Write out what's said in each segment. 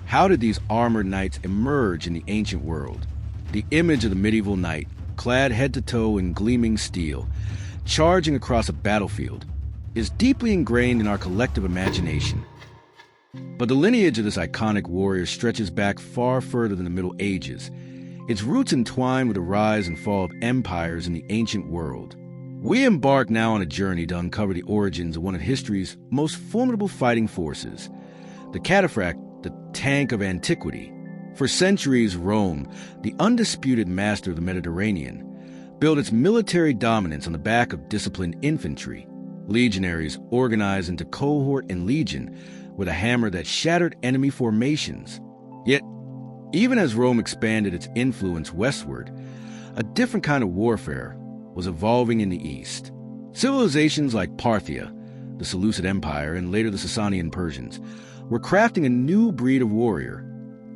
How did these armored knights emerge in the ancient world? The image of the medieval knight, clad head to toe in gleaming steel, charging across a battlefield, is deeply ingrained in our collective imagination. But the lineage of this iconic warrior stretches back far further than the Middle Ages, its roots entwined with the rise and fall of empires in the ancient world. We embark now on a journey to uncover the origins of one of history's most formidable fighting forces, the Cataphract, the tank of antiquity. For centuries, Rome, the undisputed master of the Mediterranean, built its military dominance on the back of disciplined infantry, legionaries organized into cohort and legion with a hammer that shattered enemy formations. Yet, even as Rome expanded its influence westward, a different kind of warfare was evolving in the east. Civilizations like Parthia, the Seleucid Empire, and later the Sasanian Persians, were crafting a new breed of warrior,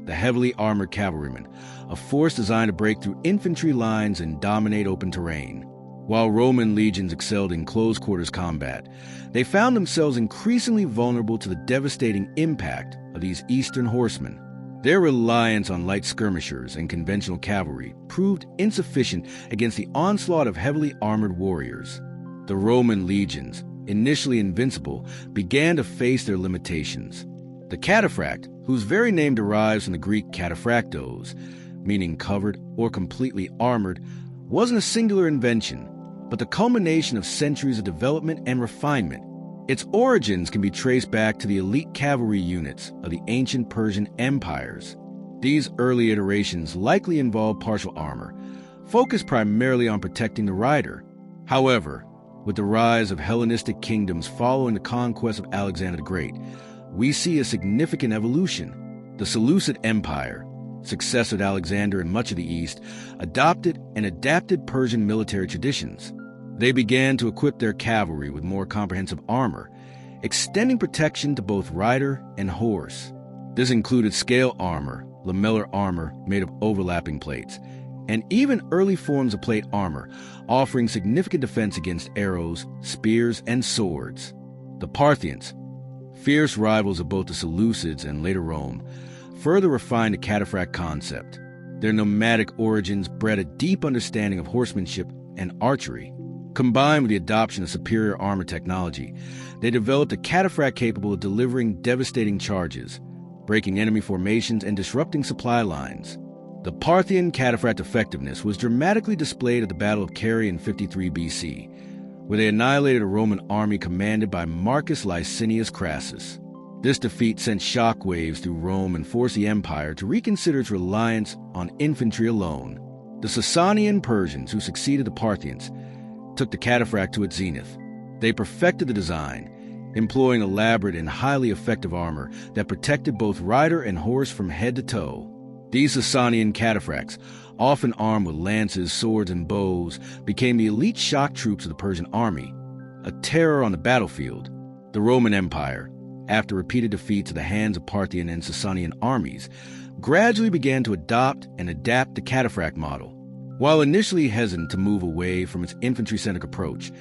the heavily armored cavalryman, a force designed to break through infantry lines and dominate open terrain. While Roman legions excelled in close-quarters combat, they found themselves increasingly vulnerable to the devastating impact of these eastern horsemen. Their reliance on light skirmishers and conventional cavalry proved insufficient against the onslaught of heavily armored warriors. The Roman legions, initially invincible, began to face their limitations. The Cataphract, whose very name derives from the Greek cataphractos, meaning covered or completely armored, wasn't a singular invention, but the culmination of centuries of development and refinement. Its origins can be traced back to the elite cavalry units of the ancient Persian empires. These early iterations likely involved partial armor, focused primarily on protecting the rider. However, with the rise of Hellenistic kingdoms following the conquest of Alexander the Great, we see a significant evolution. The Seleucid Empire, successor to Alexander in much of the East, adopted and adapted Persian military traditions. They began to equip their cavalry with more comprehensive armor, extending protection to both rider and horse. This included scale armor, lamellar armor made of overlapping plates, and even early forms of plate armor, offering significant defense against arrows, spears, and swords. The Parthians, fierce rivals of both the Seleucids and later Rome, further refined the cataphract concept. Their nomadic origins bred a deep understanding of horsemanship and archery. Combined with the adoption of superior armor technology, they developed a cataphract capable of delivering devastating charges, breaking enemy formations and disrupting supply lines. The Parthian cataphract effectiveness was dramatically displayed at the Battle of Carrhae in 53 BC, where they annihilated a Roman army commanded by Marcus Licinius Crassus. This defeat sent shockwaves through Rome and forced the empire to reconsider its reliance on infantry alone. The Sasanian Persians, who succeeded the Parthians, took the cataphract to its zenith. They perfected the design, employing elaborate and highly effective armor that protected both rider and horse from head to toe. These Sasanian cataphracts, often armed with lances, swords, and bows, became the elite shock troops of the Persian army, a terror on the battlefield. The Roman Empire, after repeated defeats at the hands of Parthian and Sasanian armies, gradually began to adopt and adapt the cataphract model. While initially hesitant to move away from its infantry-centric approach,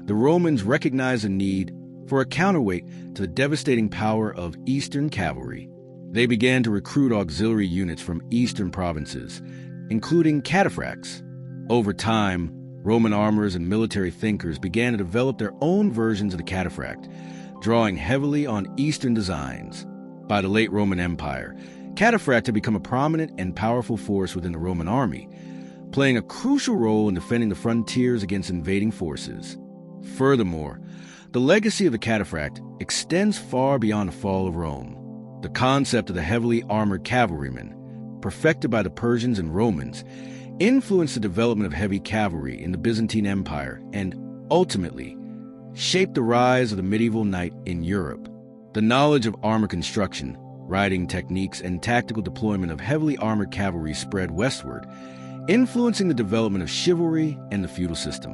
the Romans recognized the need for a counterweight to the devastating power of Eastern cavalry. They began to recruit auxiliary units from eastern provinces, including cataphracts. Over time, Roman armorers and military thinkers began to develop their own versions of the cataphract, drawing heavily on Eastern designs. By the late Roman Empire, cataphract had become a prominent and powerful force within the Roman army, playing a crucial role in defending the frontiers against invading forces. Furthermore, the legacy of the cataphract extends far beyond the fall of Rome. The concept of the heavily armored cavalryman, perfected by the Persians and Romans, influenced the development of heavy cavalry in the Byzantine Empire and, ultimately, shaped the rise of the medieval knight in Europe. The knowledge of armor construction, riding techniques, and tactical deployment of heavily armored cavalry spread westward, influencing the development of chivalry and the feudal system.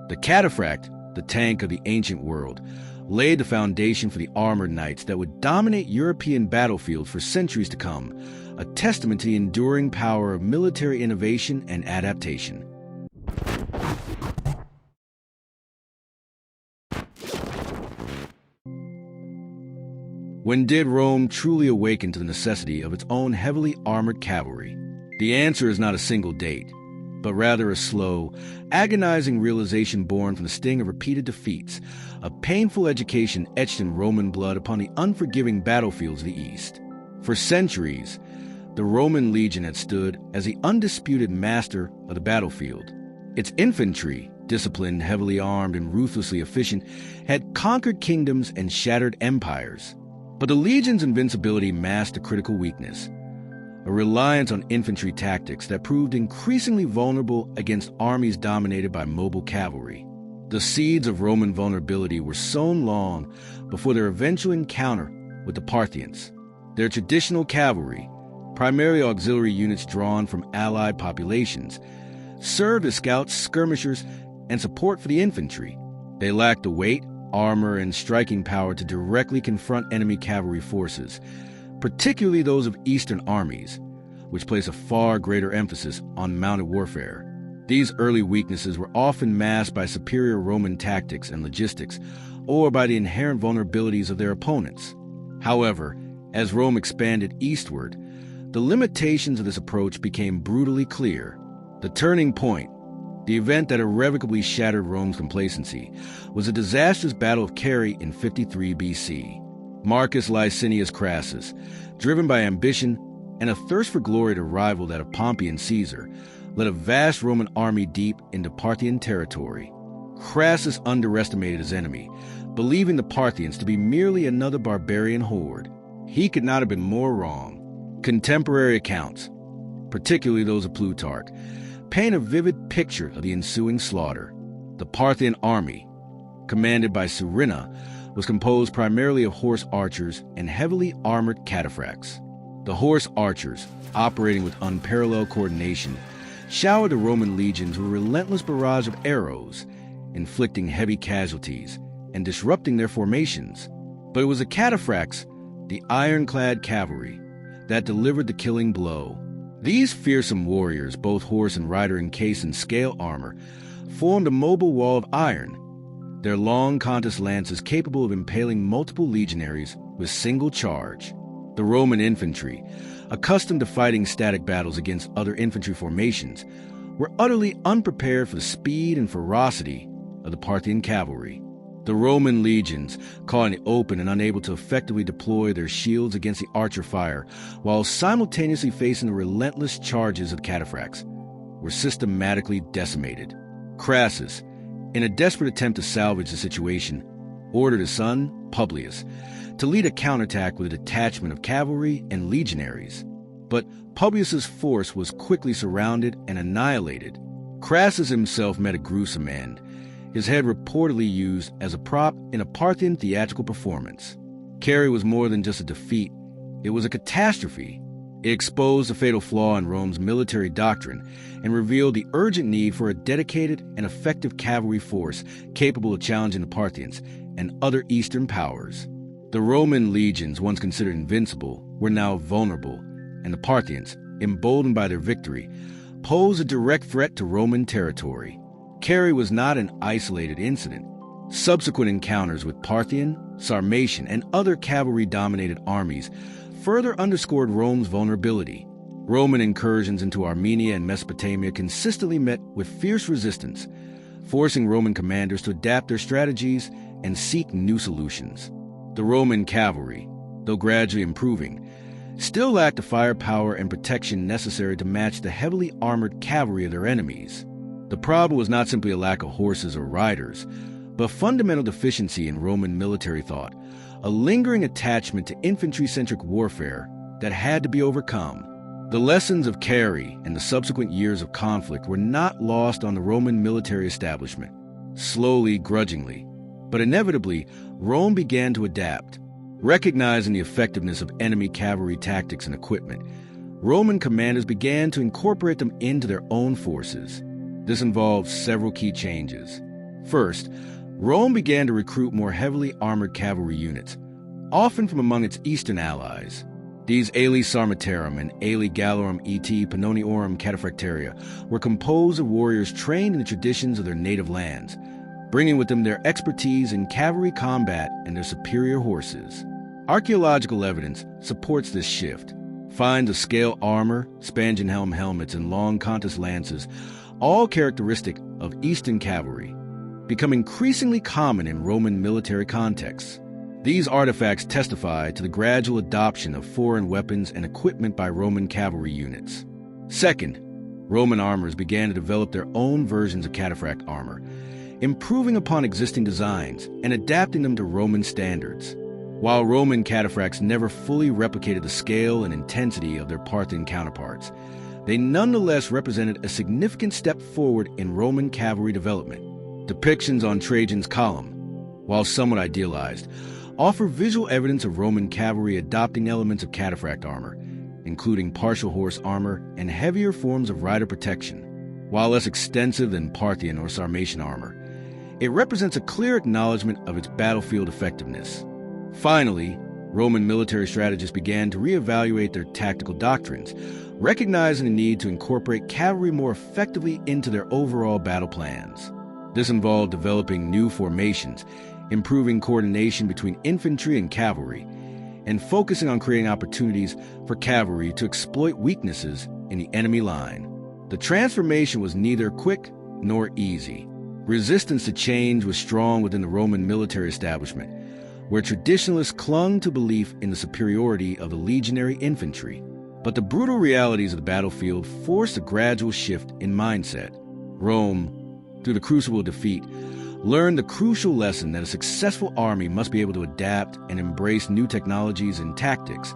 The cataphract, the tank of the ancient world, laid the foundation for the armored knights that would dominate European battlefields for centuries to come, a testament to the enduring power of military innovation and adaptation. When did Rome truly awaken to the necessity of its own heavily armored cavalry? The answer is not a single date, but rather a slow, agonizing realization born from the sting of repeated defeats, a painful education etched in Roman blood upon the unforgiving battlefields of the East. For centuries, the Roman legion had stood as the undisputed master of the battlefield. Its infantry, disciplined, heavily armed, and ruthlessly efficient, had conquered kingdoms and shattered empires. But the legion's invincibility masked a critical weakness, a reliance on infantry tactics that proved increasingly vulnerable against armies dominated by mobile cavalry. The seeds of Roman vulnerability were sown long before their eventual encounter with the Parthians. Their traditional cavalry, primarily auxiliary units drawn from allied populations, served as scouts, skirmishers, and support for the infantry. They lacked the weight, armor, and striking power to directly confront enemy cavalry forces, particularly those of Eastern armies, which place a far greater emphasis on mounted warfare. These early weaknesses were often masked by superior Roman tactics and logistics, or by the inherent vulnerabilities of their opponents. However, as Rome expanded eastward, the limitations of this approach became brutally clear. The turning point, the event that irrevocably shattered Rome's complacency, was the disastrous Battle of Carrhae in 53 BC. Marcus Licinius Crassus, driven by ambition and a thirst for glory to rival that of Pompey and Caesar, led a vast Roman army deep into Parthian territory. Crassus underestimated his enemy, believing the Parthians to be merely another barbarian horde. He could not have been more wrong. Contemporary accounts, particularly those of Plutarch, paint a vivid picture of the ensuing slaughter. The Parthian army, commanded by Surina, was composed primarily of horse archers and heavily armored cataphracts. The horse archers, operating with unparalleled coordination, showered the Roman legions with a relentless barrage of arrows, inflicting heavy casualties and disrupting their formations. But it was the cataphracts, the ironclad cavalry, that delivered the killing blow. These fearsome warriors, both horse and rider encased in scale armor, formed a mobile wall of iron, their long Contus lances capable of impaling multiple legionaries with single charge. The Roman infantry, accustomed to fighting static battles against other infantry formations, were utterly unprepared for the speed and ferocity of the Parthian cavalry. The Roman legions, caught in the open and unable to effectively deploy their shields against the archer fire, while simultaneously facing the relentless charges of the cataphracts, were systematically decimated. Crassus, in a desperate attempt to salvage the situation, ordered his son, Publius, to lead a counterattack with a detachment of cavalry and legionaries. But Publius's force was quickly surrounded and annihilated. Crassus himself met a gruesome end, his head reportedly used as a prop in a Parthian theatrical performance. Carrhae was more than just a defeat, it was a catastrophe. It exposed a fatal flaw in Rome's military doctrine and revealed the urgent need for a dedicated and effective cavalry force capable of challenging the Parthians and other Eastern powers. The Roman legions, once considered invincible, were now vulnerable, and the Parthians, emboldened by their victory, posed a direct threat to Roman territory. Carrhae was not an isolated incident. Subsequent encounters with Parthian, Sarmatian, and other cavalry-dominated armies further underscored Rome's vulnerability. Roman incursions into Armenia and Mesopotamia consistently met with fierce resistance, forcing Roman commanders to adapt their strategies and seek new solutions. The Roman cavalry, though gradually improving, still lacked the firepower and protection necessary to match the heavily armored cavalry of their enemies. The problem was not simply a lack of horses or riders, but fundamental deficiency in Roman military thought, a lingering attachment to infantry-centric warfare that had to be overcome. The lessons of Carrhae and the subsequent years of conflict were not lost on the Roman military establishment. Slowly, grudgingly, but inevitably, Rome began to adapt. Recognizing the effectiveness of enemy cavalry tactics and equipment, Roman commanders began to incorporate them into their own forces. This involved several key changes. First, Rome began to recruit more heavily armored cavalry units, often from among its eastern allies. These aeli sarmatarum and aeli gallorum et pannoniorum cataphractaria were composed of warriors trained in the traditions of their native lands, bringing with them their expertise in cavalry combat and their superior horses. Archaeological evidence supports this shift. Finds of scale armor, spangenhelm helmets, and long Contus lances, all characteristic of Eastern cavalry, become increasingly common in Roman military contexts. These artifacts testify to the gradual adoption of foreign weapons and equipment by Roman cavalry units. Second, Roman armorers began to develop their own versions of cataphract armor, improving upon existing designs and adapting them to Roman standards. While Roman cataphracts never fully replicated the scale and intensity of their Parthian counterparts, they nonetheless represented a significant step forward in Roman cavalry development. Depictions on Trajan's column, while somewhat idealized, offer visual evidence of Roman cavalry adopting elements of cataphract armor, including partial horse armor and heavier forms of rider protection. While less extensive than Parthian or Sarmatian armor, it represents a clear acknowledgement of its battlefield effectiveness. Finally, Roman military strategists began to reevaluate their tactical doctrines, recognizing the need to incorporate cavalry more effectively into their overall battle plans. This involved developing new formations, improving coordination between infantry and cavalry, and focusing on creating opportunities for cavalry to exploit weaknesses in the enemy line. The transformation was neither quick nor easy. Resistance to change was strong within the Roman military establishment, where traditionalists clung to belief in the superiority of the legionary infantry. But the brutal realities of the battlefield forced a gradual shift in mindset. Rome, through the crucible of defeat, learned the crucial lesson that a successful army must be able to adapt and embrace new technologies and tactics,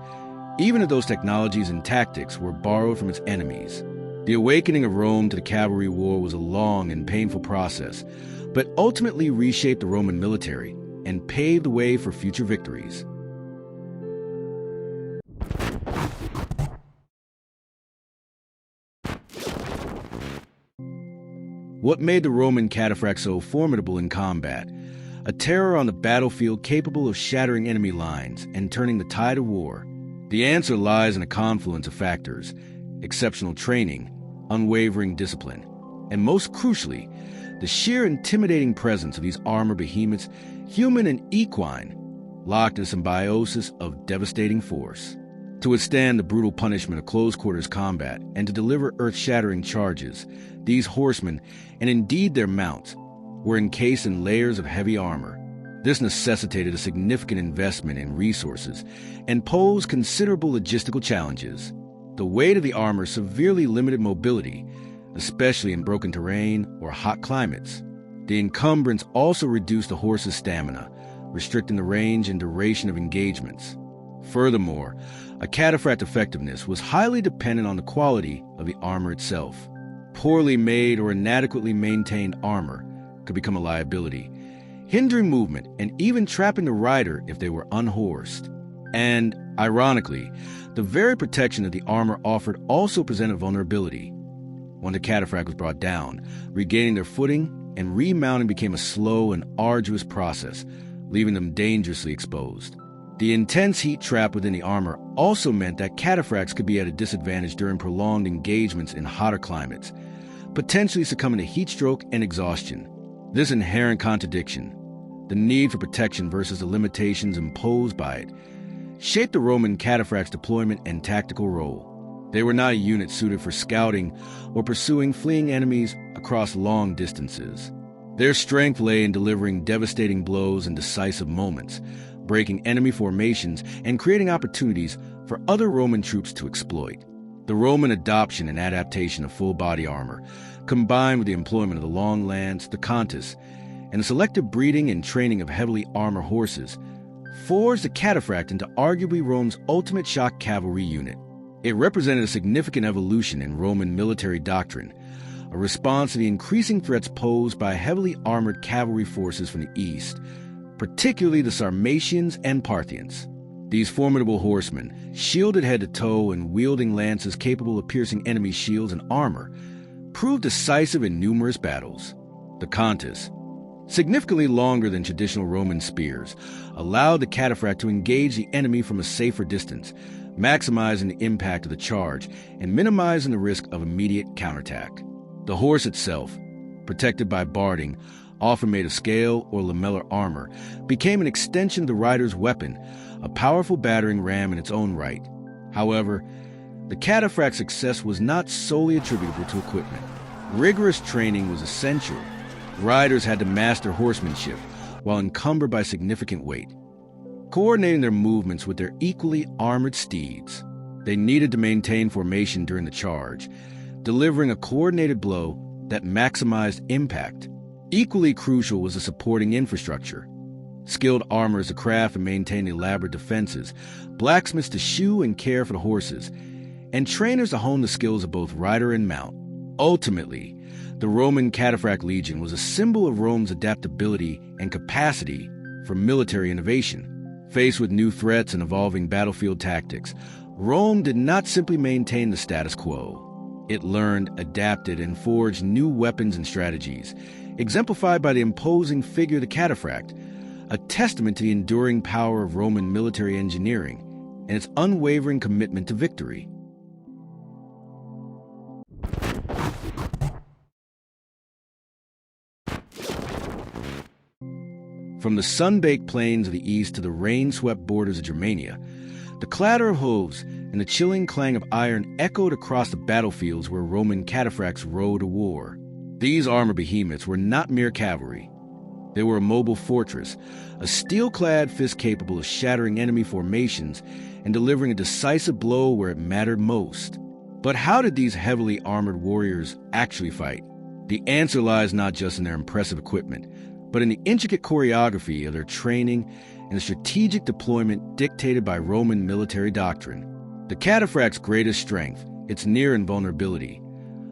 even if those technologies and tactics were borrowed from its enemies. The awakening of Rome to the cavalry war was a long and painful process, but ultimately reshaped the Roman military and paved the way for future victories. What made the Roman cataphract so formidable in combat? A terror on the battlefield capable of shattering enemy lines and turning the tide of war. The answer lies in a confluence of factors: exceptional training, unwavering discipline, and most crucially, the sheer intimidating presence of these armored behemoths, human and equine, locked in a symbiosis of devastating force. To withstand the brutal punishment of close-quarters combat and to deliver earth-shattering charges, these horsemen, and indeed their mounts, were encased in layers of heavy armor. This necessitated a significant investment in resources and posed considerable logistical challenges. The weight of the armor severely limited mobility, especially in broken terrain or hot climates. The encumbrance also reduced the horse's stamina, restricting the range and duration of engagements. Furthermore, a cataphract effectiveness was highly dependent on the quality of the armor itself. Poorly made or inadequately maintained armor could become a liability, hindering movement and even trapping the rider if they were unhorsed. And, ironically, the very protection that the armor offered also presented vulnerability. When the cataphract was brought down, regaining their footing and remounting became a slow and arduous process, leaving them dangerously exposed. The intense heat trapped within the armor also meant that cataphracts could be at a disadvantage during prolonged engagements in hotter climates, potentially succumbing to heat stroke and exhaustion. This inherent contradiction, the need for protection versus the limitations imposed by it, shaped the Roman cataphracts' deployment and tactical role. They were not a unit suited for scouting or pursuing fleeing enemies across long distances. Their strength lay in delivering devastating blows in decisive moments, breaking enemy formations and creating opportunities for other Roman troops to exploit. The Roman adoption and adaptation of full-body armor, combined with the employment of the long lance, the contus, and the selective breeding and training of heavily armored horses, forged the cataphract into arguably Rome's ultimate shock cavalry unit. It represented a significant evolution in Roman military doctrine, a response to the increasing threats posed by heavily armored cavalry forces from the east, particularly the Sarmatians and Parthians. These formidable horsemen, shielded head to toe and wielding lances capable of piercing enemy shields and armor, proved decisive in numerous battles. The contus, significantly longer than traditional Roman spears, allowed the cataphract to engage the enemy from a safer distance, maximizing the impact of the charge and minimizing the risk of immediate counterattack. The horse itself, protected by barding, often made of scale or lamellar armor, became an extension of the rider's weapon, a powerful battering ram in its own right. However, the Cataphract's success was not solely attributable to equipment. Rigorous training was essential. Riders had to master horsemanship while encumbered by significant weight, coordinating their movements with their equally armored steeds. They needed to maintain formation during the charge, delivering a coordinated blow that maximized impact. Equally crucial was the supporting infrastructure. Skilled armorers to craft and maintain elaborate defenses, blacksmiths to shoe and care for the horses, and trainers to hone the skills of both rider and mount. Ultimately, the Roman Cataphract Legion was a symbol of Rome's adaptability and capacity for military innovation. Faced with new threats and evolving battlefield tactics, Rome did not simply maintain the status quo. It learned, adapted, and forged new weapons and strategies, exemplified by the imposing figure of the Cataphract, a testament to the enduring power of Roman military engineering and its unwavering commitment to victory. From the sun-baked plains of the east to the rain-swept borders of Germania, the clatter of hooves and the chilling clang of iron echoed across the battlefields where Roman cataphracts rode to war. These armored behemoths were not mere cavalry. They were a mobile fortress, a steel-clad fist capable of shattering enemy formations and delivering a decisive blow where it mattered most. But how did these heavily armored warriors actually fight? The answer lies not just in their impressive equipment, but in the intricate choreography of their training and the strategic deployment dictated by Roman military doctrine. The Cataphract's greatest strength, its near invulnerability,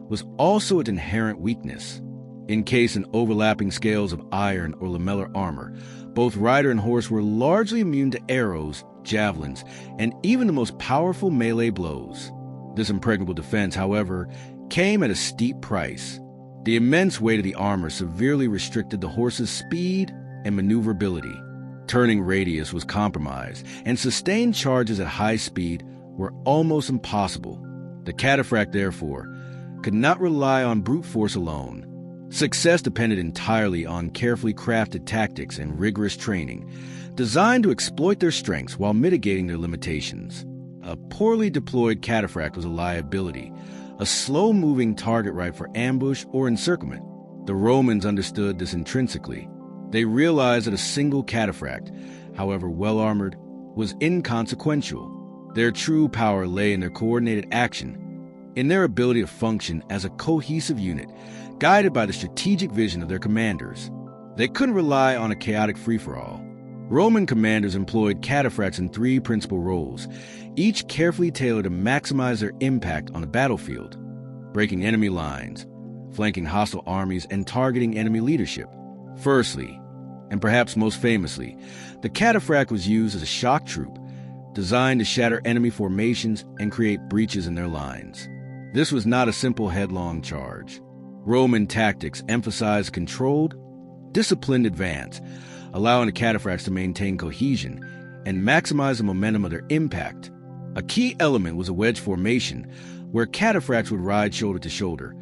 was also its inherent weakness. Encased in overlapping scales of iron or lamellar armor, both rider and horse were largely immune to arrows, javelins, and even the most powerful melee blows. This impregnable defense, however, came at a steep price. The immense weight of the armor severely restricted the horse's speed and maneuverability. Turning radius was compromised, and sustained charges at high speed were almost impossible. The Cataphract, therefore, could not rely on brute force alone. Success depended entirely on carefully crafted tactics and rigorous training, designed to exploit their strengths while mitigating their limitations. A poorly deployed Cataphract was a liability, a slow-moving target ripe for ambush or encirclement. The Romans understood this intrinsically. They realized that a single Cataphract, however well-armored, was inconsequential. Their true power lay in their coordinated action, in their ability to function as a cohesive unit, guided by the strategic vision of their commanders. They couldn't rely on a chaotic free-for-all. Roman commanders employed cataphracts in three principal roles, each carefully tailored to maximize their impact on the battlefield: breaking enemy lines, flanking hostile armies, and targeting enemy leadership. Firstly, and perhaps most famously, the cataphract was used as a shock troop, designed to shatter enemy formations and create breaches in their lines. This was not a simple headlong charge. Roman tactics emphasized controlled, disciplined advance, allowing the cataphracts to maintain cohesion and maximize the momentum of their impact. A key element was a wedge formation, where cataphracts would ride shoulder to shoulder,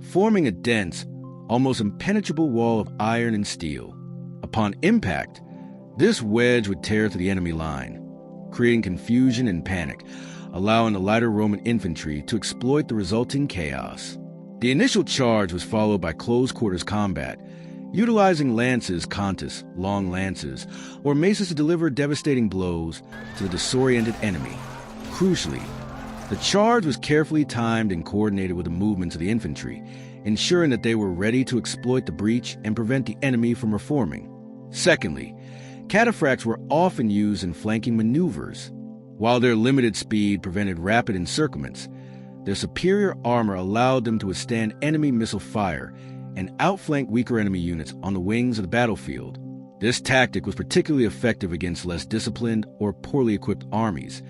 forming a dense, almost impenetrable wall of iron and steel. Upon impact, this wedge would tear through the enemy line, creating confusion and panic, allowing the lighter Roman infantry to exploit the resulting chaos. The initial charge was followed by close-quarters combat, utilizing lances, contus, long lances, or maces to deliver devastating blows to the disoriented enemy. Crucially, the charge was carefully timed and coordinated with the movements of the infantry, ensuring that they were ready to exploit the breach and prevent the enemy from reforming. Secondly, cataphracts were often used in flanking maneuvers. While their limited speed prevented rapid encirclements, their superior armor allowed them to withstand enemy missile fire and outflank weaker enemy units on the wings of the battlefield. This tactic was particularly effective against less disciplined or poorly equipped armies,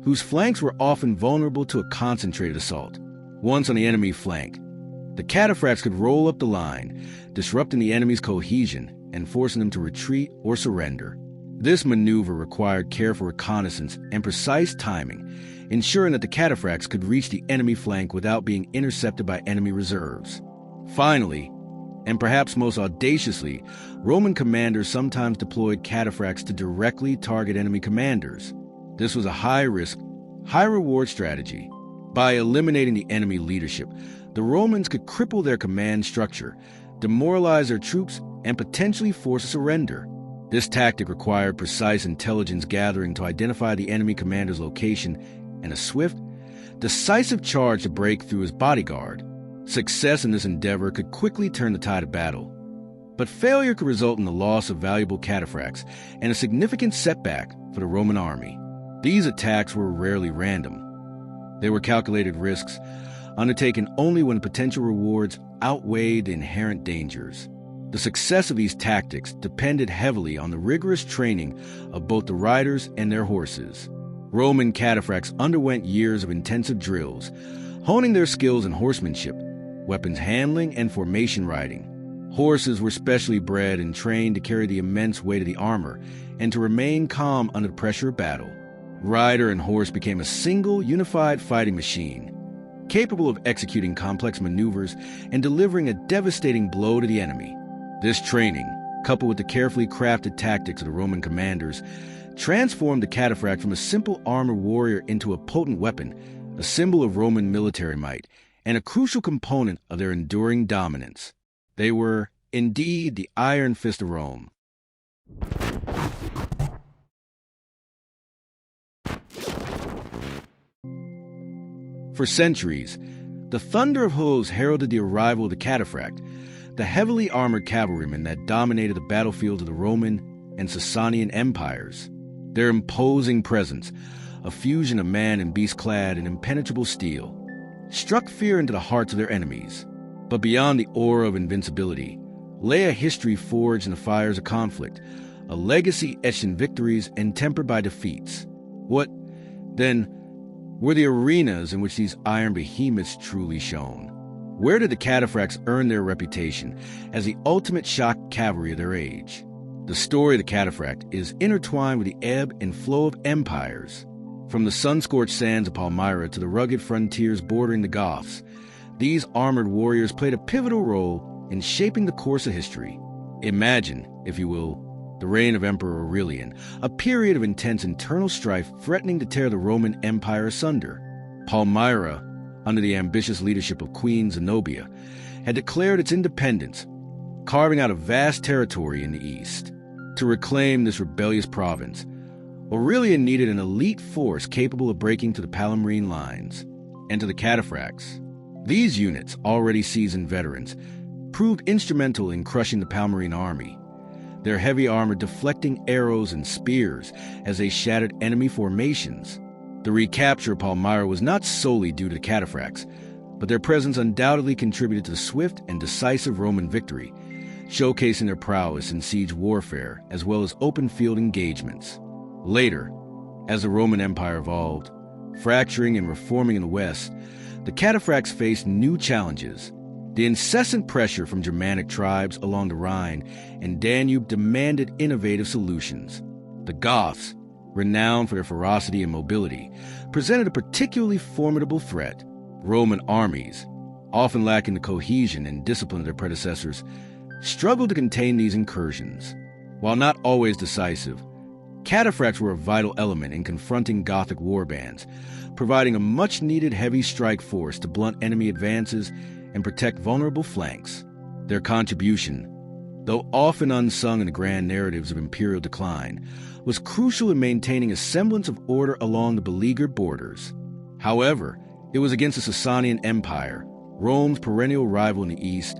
whose flanks were often vulnerable to a concentrated assault. Once on the enemy flank, the cataphracts could roll up the line, disrupting the enemy's cohesion and forcing them to retreat or surrender. This maneuver required careful reconnaissance and precise timing, ensuring that the cataphracts could reach the enemy flank without being intercepted by enemy reserves. Finally, And perhaps most audaciously, Roman commanders sometimes deployed cataphracts to directly target enemy commanders. This was a high-risk, high-reward strategy. By eliminating the enemy leadership, the Romans could cripple their command structure, demoralize their troops, and potentially force a surrender. This tactic required precise intelligence gathering to identify the enemy commander's location and a swift, decisive charge to break through his bodyguard. Success in this endeavor could quickly turn the tide of battle. But failure could result in the loss of valuable cataphracts and a significant setback for the Roman army. These attacks were rarely random. They were calculated risks, undertaken only when potential rewards outweighed the inherent dangers. The success of these tactics depended heavily on the rigorous training of both the riders and their horses. Roman cataphracts underwent years of intensive drills, honing their skills in horsemanship, weapons handling, and formation riding. Horses were specially bred and trained to carry the immense weight of the armor and to remain calm under the pressure of battle. Rider and horse became a single, unified fighting machine, capable of executing complex maneuvers and delivering a devastating blow to the enemy. This training, coupled with the carefully crafted tactics of the Roman commanders, transformed the cataphract from a simple armored warrior into a potent weapon, a symbol of Roman military might, and a crucial component of their enduring dominance. They were, indeed, the iron fist of Rome. For centuries, the thunder of hooves heralded the arrival of the cataphract, the heavily armored cavalrymen that dominated the battlefields of the Roman and Sasanian empires. Their imposing presence, a fusion of man and beast clad in impenetrable steel, struck fear into the hearts of their enemies. But beyond the aura of invincibility lay a history forged in the fires of conflict, a legacy etched in victories and tempered by defeats. What, then, were the arenas in which these iron behemoths truly shone? Where did the cataphracts earn their reputation as the ultimate shock cavalry of their age? The story of the cataphract is intertwined with the ebb and flow of empires. From the sun-scorched sands of Palmyra to the rugged frontiers bordering the Goths, these armored warriors played a pivotal role in shaping the course of history. Imagine, if you will, the reign of Emperor Aurelian, a period of intense internal strife threatening to tear the Roman Empire asunder. Palmyra, under the ambitious leadership of Queen Zenobia, had declared its independence, carving out a vast territory in the east. To reclaim this rebellious province, Aurelian needed an elite force capable of breaking through the Palmyrene lines. And to the cataphracts, these units, already seasoned veterans, proved instrumental in crushing the Palmyrene army, their heavy armor deflecting arrows and spears as they shattered enemy formations. The recapture of Palmyra was not solely due to the cataphracts, but their presence undoubtedly contributed to the swift and decisive Roman victory, showcasing their prowess in siege warfare as well as open-field engagements. Later, as the Roman Empire evolved, fracturing and reforming in the West, the cataphracts faced new challenges. The incessant pressure from Germanic tribes along the Rhine and Danube demanded innovative solutions. The Goths, renowned for their ferocity and mobility, presented a particularly formidable threat. Roman armies, often lacking the cohesion and discipline of their predecessors, struggled to contain these incursions. While not always decisive, cataphracts were a vital element in confronting Gothic warbands, providing a much-needed heavy strike force to blunt enemy advances and protect vulnerable flanks. Their contribution, though often unsung in the grand narratives of imperial decline, was crucial in maintaining a semblance of order along the beleaguered borders. However, it was against the Sasanian Empire, Rome's perennial rival in the east,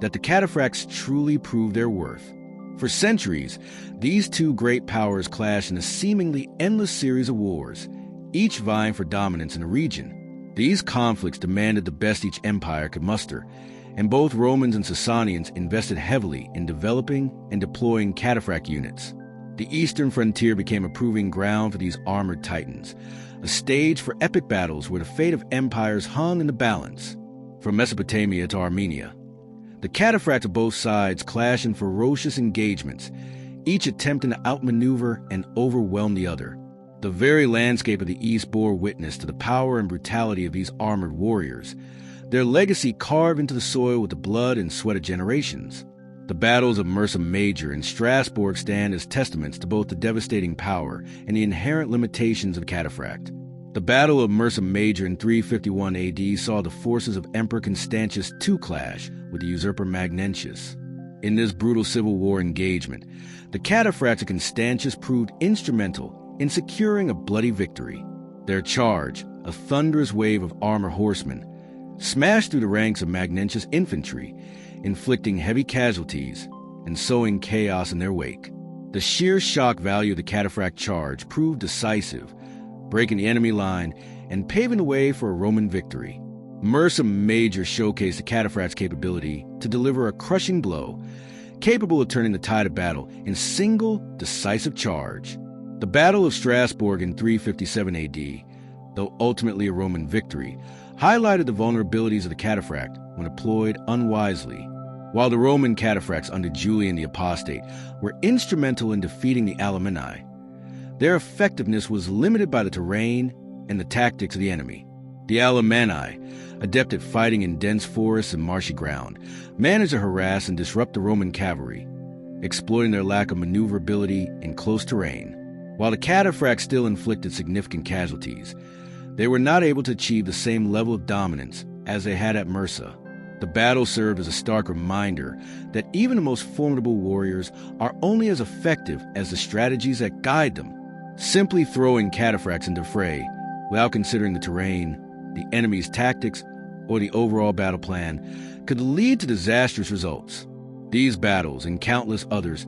that the cataphracts truly proved their worth. For centuries, these two great powers clashed in a seemingly endless series of wars, each vying for dominance in the region. These conflicts demanded the best each empire could muster, and both Romans and Sasanians invested heavily in developing and deploying cataphract units. The eastern frontier became a proving ground for these armored titans, a stage for epic battles where the fate of empires hung in the balance. From Mesopotamia to Armenia, the cataphracts of both sides clashed in ferocious engagements, each attempting to outmaneuver and overwhelm the other. The very landscape of the East bore witness to the power and brutality of these armored warriors. their legacy carved into the soil with the blood and sweat of generations. The battles of Mursa Major and Strasbourg stand as testaments to both the devastating power and the inherent limitations of the Cataphract. The Battle of Mursa Major in 351 AD saw the forces of Emperor Constantius II clash with the usurper Magnentius. In this brutal civil war engagement, the Cataphracts of Constantius proved instrumental in securing a bloody victory. Their charge, a thunderous wave of armored horsemen, smashed through the ranks of Magnentius' infantry, inflicting heavy casualties and sowing chaos in their wake. The sheer shock value of the Cataphract charge proved decisive, breaking the enemy line and paving the way for a Roman victory. Mursa Major showcased the Cataphract's capability to deliver a crushing blow, capable of turning the tide of battle in a single, decisive charge. The Battle of Strasbourg in 357 AD, though ultimately a Roman victory, highlighted the vulnerabilities of the Cataphract when deployed unwisely. While the Roman Cataphracts under Julian the Apostate were instrumental in defeating the Alemanni, their effectiveness was limited by the terrain and the tactics of the enemy. The Alemanni, adept at fighting in dense forests and marshy ground, managed to harass and disrupt the Roman cavalry, exploiting their lack of maneuverability in close terrain. While the Cataphracts still inflicted significant casualties, they were not able to achieve the same level of dominance as they had at Mursa. The battle served as a stark reminder that even the most formidable warriors are only as effective as the strategies that guide them. Simply throwing Cataphracts into fray without considering the terrain, the enemy's tactics, or the overall battle plan could lead to disastrous results. These battles, and countless others,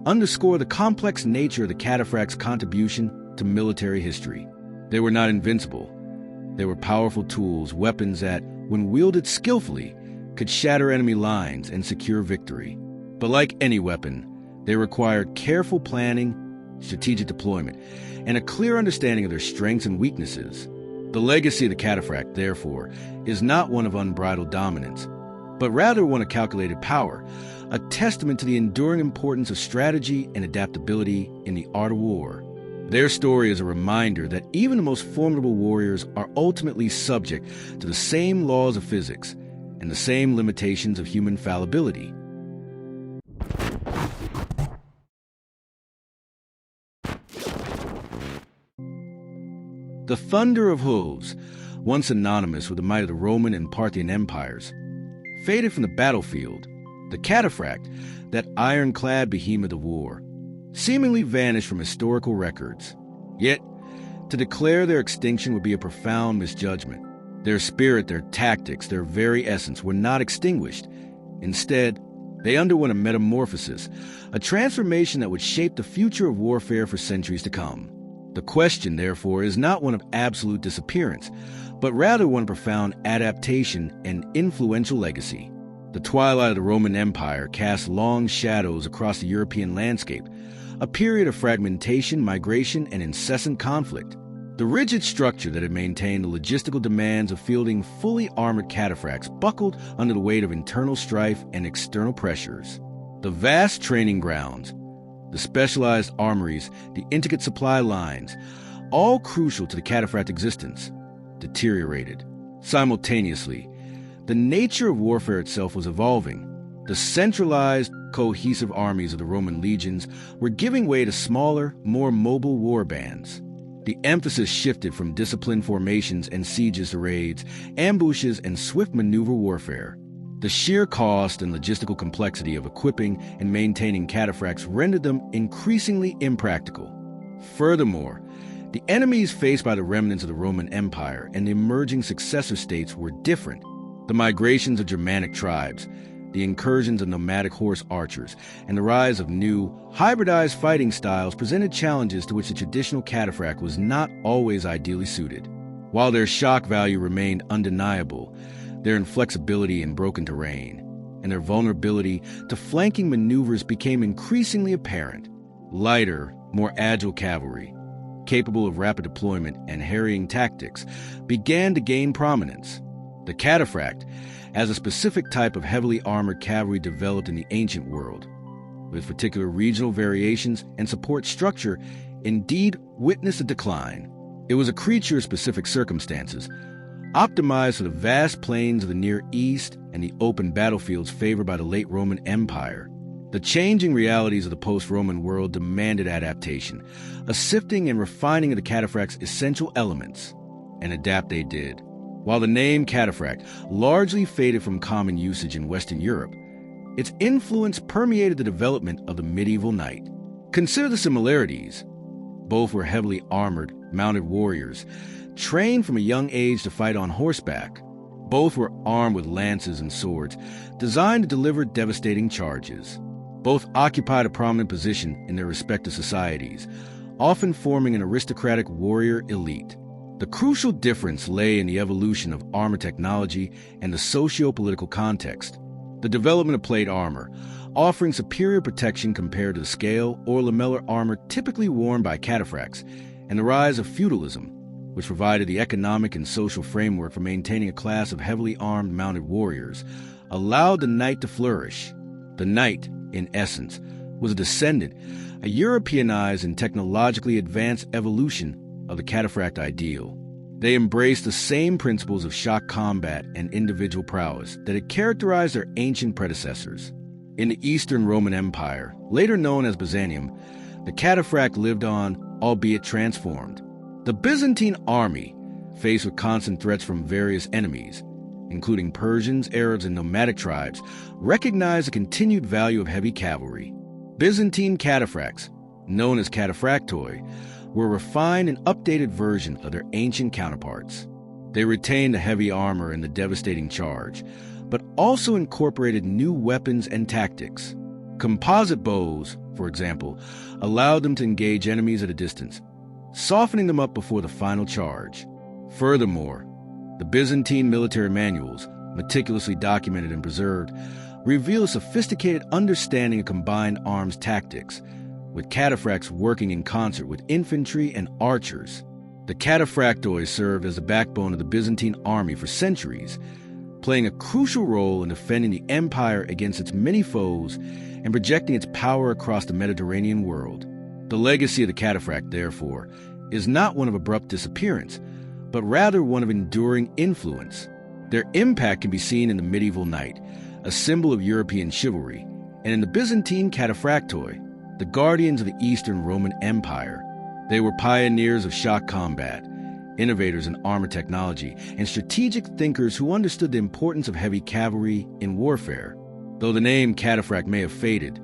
underscore the complex nature of the Cataphracts' contribution to military history. They were not invincible. They were powerful tools, weapons that, when wielded skillfully, could shatter enemy lines and secure victory. But like any weapon, they required careful planning, strategic deployment, and a clear understanding of their strengths and weaknesses. The legacy of the Cataphract, therefore, is not one of unbridled dominance, but rather one of calculated power, a testament to the enduring importance of strategy and adaptability in the art of war. Their story is a reminder that even the most formidable warriors are ultimately subject to the same laws of physics and the same limitations of human fallibility. The thunder of hooves, once synonymous with the might of the Roman and Parthian empires, faded from the battlefield. The Cataphract, that ironclad behemoth of war, seemingly vanished from historical records. Yet, to declare their extinction would be a profound misjudgment. Their spirit, their tactics, their very essence were not extinguished. Instead, they underwent a metamorphosis, a transformation that would shape the future of warfare for centuries to come. The question, therefore, is not one of absolute disappearance, but rather one of profound adaptation and influential legacy. The twilight of the Roman Empire cast long shadows across the European landscape, a period of fragmentation, migration, and incessant conflict. The rigid structure that had maintained the logistical demands of fielding fully armored cataphracts buckled under the weight of internal strife and external pressures. The vast training grounds, the specialized armories, the intricate supply lines, all crucial to the cataphract existence, deteriorated. Simultaneously, the nature of warfare itself was evolving. The centralized, cohesive armies of the Roman legions were giving way to smaller, more mobile war bands. The emphasis shifted from disciplined formations and sieges to raids, ambushes, and swift maneuver warfare. The sheer cost and logistical complexity of equipping and maintaining cataphracts rendered them increasingly impractical. Furthermore, the enemies faced by the remnants of the Roman Empire and the emerging successor states were different. The migrations of Germanic tribes, the incursions of nomadic horse archers, and the rise of new, hybridized fighting styles presented challenges to which the traditional cataphract was not always ideally suited. While their shock value remained undeniable, their inflexibility in broken terrain and their vulnerability to flanking maneuvers became increasingly apparent. Lighter, more agile cavalry, capable of rapid deployment and harrying tactics, began to gain prominence. The cataphract, as a specific type of heavily armored cavalry developed in the ancient world, with particular regional variations and support structure, indeed witnessed a decline. It was a creature of specific circumstances, optimized for the vast plains of the Near East and the open battlefields favored by the late Roman Empire. The changing realities of the post-Roman world demanded adaptation, a sifting and refining of the Cataphracts' essential elements, and adapt they did. While the name Cataphract largely faded from common usage in Western Europe, its influence permeated the development of the medieval knight. Consider the similarities. Both were heavily armored, mounted warriors, trained from a young age to fight on horseback. Both were armed with lances and swords, designed to deliver devastating charges. Both occupied a prominent position in their respective societies, often forming an aristocratic warrior elite. The crucial difference lay in the evolution of armor technology and the socio-political context. The development of plate armor, offering superior protection compared to the scale or lamellar armor typically worn by cataphracts, and the rise of feudalism, which provided the economic and social framework for maintaining a class of heavily armed mounted warriors, allowed the knight to flourish. The knight, in essence, was a descendant, a Europeanized and technologically advanced evolution of the cataphract ideal. They embraced the same principles of shock combat and individual prowess that had characterized their ancient predecessors. In the Eastern Roman Empire, later known as Byzantium, the cataphract lived on, albeit transformed. The Byzantine army, faced with constant threats from various enemies, including Persians, Arabs, and nomadic tribes, recognized the continued value of heavy cavalry. Byzantine cataphracts, known as cataphractoi, were a refined and updated version of their ancient counterparts. They retained the heavy armor and the devastating charge, but also incorporated new weapons and tactics. Composite bows, for example, allowed them to engage enemies at a distance, softening them up before the final charge. Furthermore, the Byzantine military manuals, meticulously documented and preserved, reveal a sophisticated understanding of combined arms tactics, with cataphracts working in concert with infantry and archers. The cataphractoi served as the backbone of the Byzantine army for centuries, playing a crucial role in defending the empire against its many foes and projecting its power across the Mediterranean world. The legacy of the cataphract, therefore, is not one of abrupt disappearance, but rather one of enduring influence. Their impact can be seen in the medieval knight, a symbol of European chivalry, and in the Byzantine cataphractoi, the guardians of the Eastern Roman Empire. They were pioneers of shock combat, innovators in armor technology, and strategic thinkers who understood the importance of heavy cavalry in warfare. Though the name cataphract may have faded,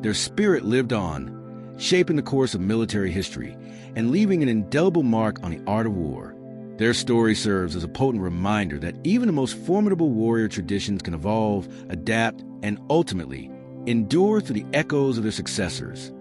their spirit lived on, shaping the course of military history and leaving an indelible mark on the art of war. Their story serves as a potent reminder that even the most formidable warrior traditions can evolve, adapt, and ultimately endure through the echoes of their successors.